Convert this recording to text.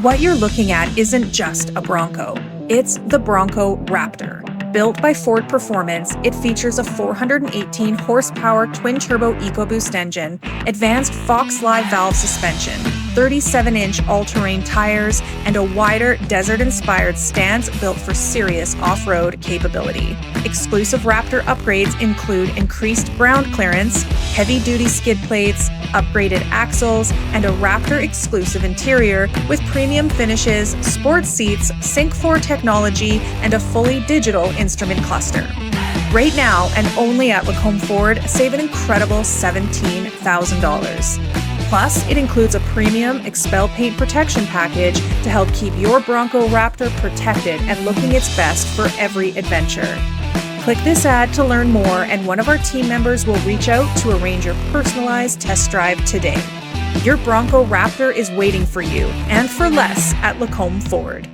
What you're looking at isn't just a Bronco. It's the Bronco Raptor. Built by Ford Performance, it features a 418 horsepower twin-turbo EcoBoost engine, advanced Fox Live valve suspension, 37-inch all-terrain tires, and a wider desert-inspired stance built for serious off-road capability. Exclusive Raptor upgrades include increased ground clearance, heavy-duty skid plates, upgraded axles, and a Raptor-exclusive interior with premium finishes, sports seats, sync floor technology, and a fully digital instrument cluster. Right now, and only at Lacombe Ford, save an incredible $17,000. Plus, it includes a premium XPEL paint protection package to help keep your Bronco Raptor protected and looking its best for every adventure. Click this ad to learn more, and one of our team members will reach out to arrange your personalized test drive today. Your Bronco Raptor is waiting for you, and for less at Lacombe Ford.